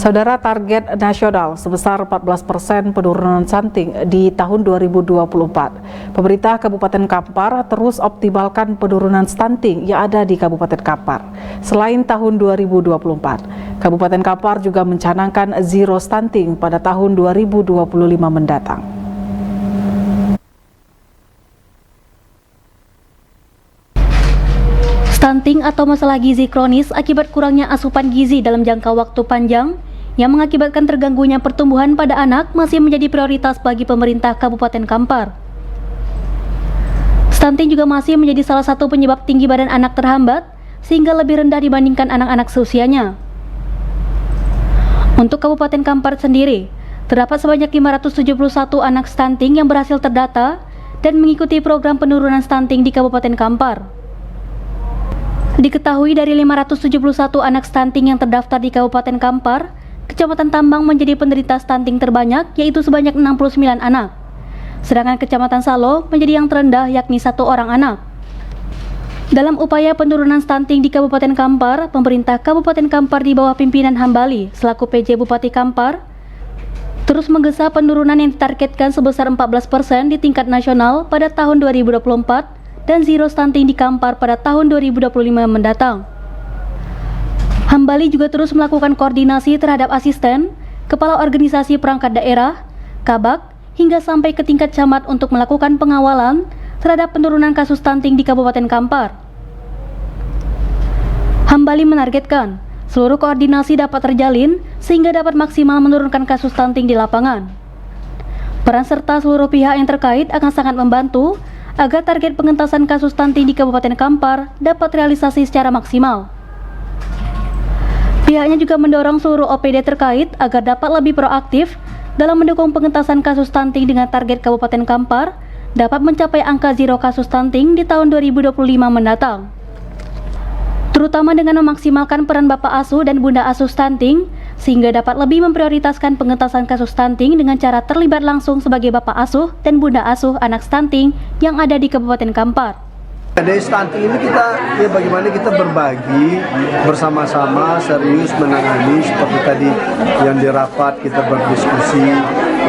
Saudara, target nasional sebesar 14% penurunan stunting di tahun 2024. Pemerintah Kabupaten Kampar terus optimalkan penurunan stunting yang ada di Kabupaten Kampar. Selain tahun 2024, Kabupaten Kampar juga mencanangkan zero stunting pada tahun 2025 mendatang. Stunting atau masalah gizi kronis akibat kurangnya asupan gizi dalam jangka waktu panjang yang mengakibatkan terganggunya pertumbuhan pada anak masih menjadi prioritas bagi pemerintah Kabupaten Kampar. Stunting juga masih menjadi salah satu penyebab tinggi badan anak terhambat sehingga lebih rendah dibandingkan anak-anak seusianya. Untuk Kabupaten Kampar sendiri, terdapat sebanyak 571 anak stunting yang berhasil terdata dan mengikuti program penurunan stunting di Kabupaten Kampar. Diketahui dari 571 anak stunting yang terdaftar di Kabupaten Kampar, Kecamatan Tambang menjadi penderita stunting terbanyak, yaitu sebanyak 69 anak. Sedangkan Kecamatan Salo menjadi yang terendah, yakni 1 orang anak. Dalam upaya penurunan stunting di Kabupaten Kampar, pemerintah Kabupaten Kampar di bawah pimpinan Hambali selaku PJ Bupati Kampar terus menggesa penurunan yang ditargetkan sebesar 14% di tingkat nasional pada tahun 2024 dan zero stunting di Kampar pada tahun 2025 mendatang. Hambali juga terus melakukan koordinasi terhadap asisten, kepala organisasi perangkat daerah, kabak, hingga sampai ke tingkat camat untuk melakukan pengawalan terhadap penurunan kasus stunting di Kabupaten Kampar. Hambali menargetkan seluruh koordinasi dapat terjalin sehingga dapat maksimal menurunkan kasus stunting di lapangan. Peran serta seluruh pihak yang terkait akan sangat membantu agar target pengentasan kasus stunting di Kabupaten Kampar dapat realisasi secara maksimal. Pihaknya juga mendorong seluruh OPD terkait agar dapat lebih proaktif dalam mendukung pengentasan kasus stunting dengan target Kabupaten Kampar dapat mencapai angka zero kasus stunting di tahun 2025 mendatang. Terutama dengan memaksimalkan peran Bapak Asuh dan Bunda Asuh stunting, sehingga dapat lebih memprioritaskan pengentasan kasus stunting dengan cara terlibat langsung sebagai Bapak Asuh dan Bunda Asuh anak stunting yang ada di Kabupaten Kampar. Dari stunting ini bagaimana kita berbagi bersama-sama serius menangani seperti tadi yang di rapat kita berdiskusi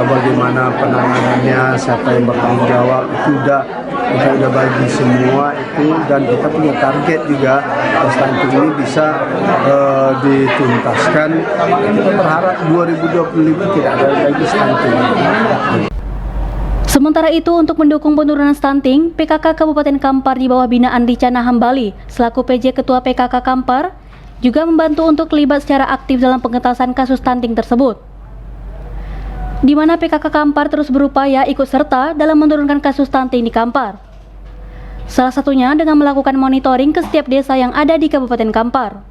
bagaimana penanganannya, siapa yang bertanggung jawab, itu kita udah bagi semua itu, dan kita punya target juga stunting ini bisa dituntaskan. Kita berharap 2025 tidak ada lagi stunting. Sementara itu, untuk mendukung penurunan stunting, PKK Kabupaten Kampar di bawah binaan Ricana Hambali selaku PJ Ketua PKK Kampar juga membantu untuk terlibat secara aktif dalam pengentasan kasus stunting tersebut, di mana PKK Kampar terus berupaya ikut serta dalam menurunkan kasus stunting di Kampar. Salah satunya dengan melakukan monitoring ke setiap desa yang ada di Kabupaten Kampar.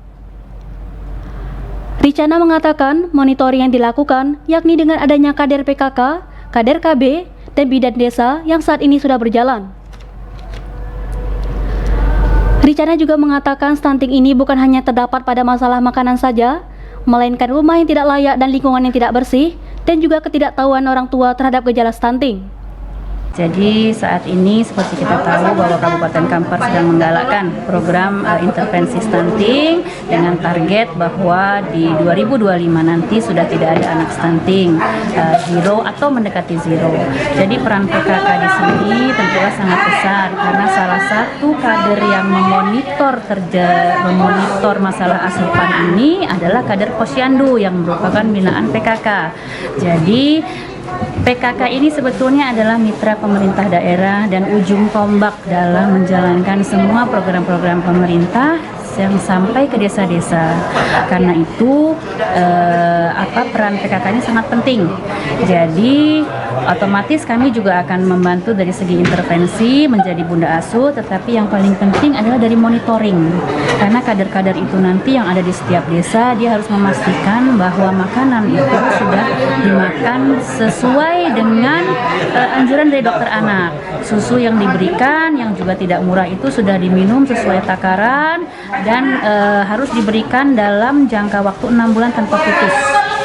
Ricana mengatakan monitoring yang dilakukan yakni dengan adanya kader PKK, kader KB, dan bidan desa yang saat ini sudah berjalan. Ricana juga mengatakan stunting ini bukan hanya terdapat pada masalah makanan saja, melainkan rumah yang tidak layak dan lingkungan yang tidak bersih, dan juga ketidaktahuan orang tua terhadap gejala stunting. Jadi saat ini seperti kita tahu bahwa Kabupaten Kampar sedang menggalakkan program intervensi stunting dengan target bahwa di 2025 nanti sudah tidak ada anak stunting, zero atau mendekati zero. Jadi peran PKK di sini tentunya sangat besar karena salah satu kader yang memonitor masalah asupan ini adalah kader Posyandu yang merupakan binaan PKK. Jadi PKK ini sebetulnya adalah mitra pemerintah daerah dan ujung tombak dalam menjalankan semua program-program pemerintah yang sampai ke desa-desa. Karena itu peran PKK ini sangat penting. Jadi otomatis kami juga akan membantu dari segi intervensi menjadi Bunda Asuh, tetapi yang paling penting adalah dari monitoring. Karena kader-kader itu nanti yang ada di setiap desa, dia harus memastikan bahwa makanan itu sudah dimakan sesuai dengan anjuran dari dokter anak. Susu yang diberikan yang juga tidak murah itu sudah diminum sesuai takaran dan harus diberikan dalam jangka waktu 6 bulan tanpa putus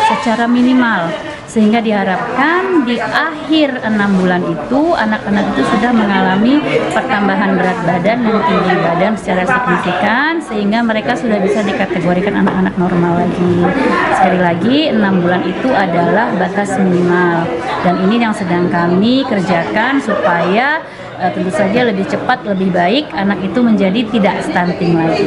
secara minimal, sehingga diharapkan di akhir 6 bulan itu anak-anak itu sudah mengalami pertambahan berat badan dan tinggi badan secara signifikan, sehingga mereka sudah bisa dikategorikan anak-anak normal lagi. Sekali lagi, 6 bulan itu adalah batas minimal, dan ini yang sedang kami kerjakan supaya tentu saja lebih cepat, lebih baik anak itu menjadi tidak stunting lagi.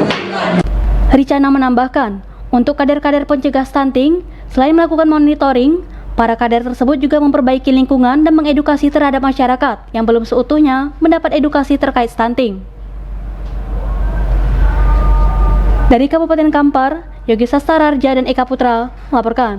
Ricana menambahkan, untuk kader-kader pencegah stunting, selain melakukan monitoring, para kader tersebut juga memperbaiki lingkungan dan mengedukasi terhadap masyarakat yang belum seutuhnya mendapat edukasi terkait stunting. Dari Kabupaten Kampar, Yogi Sastararja dan Eka Putra melaporkan.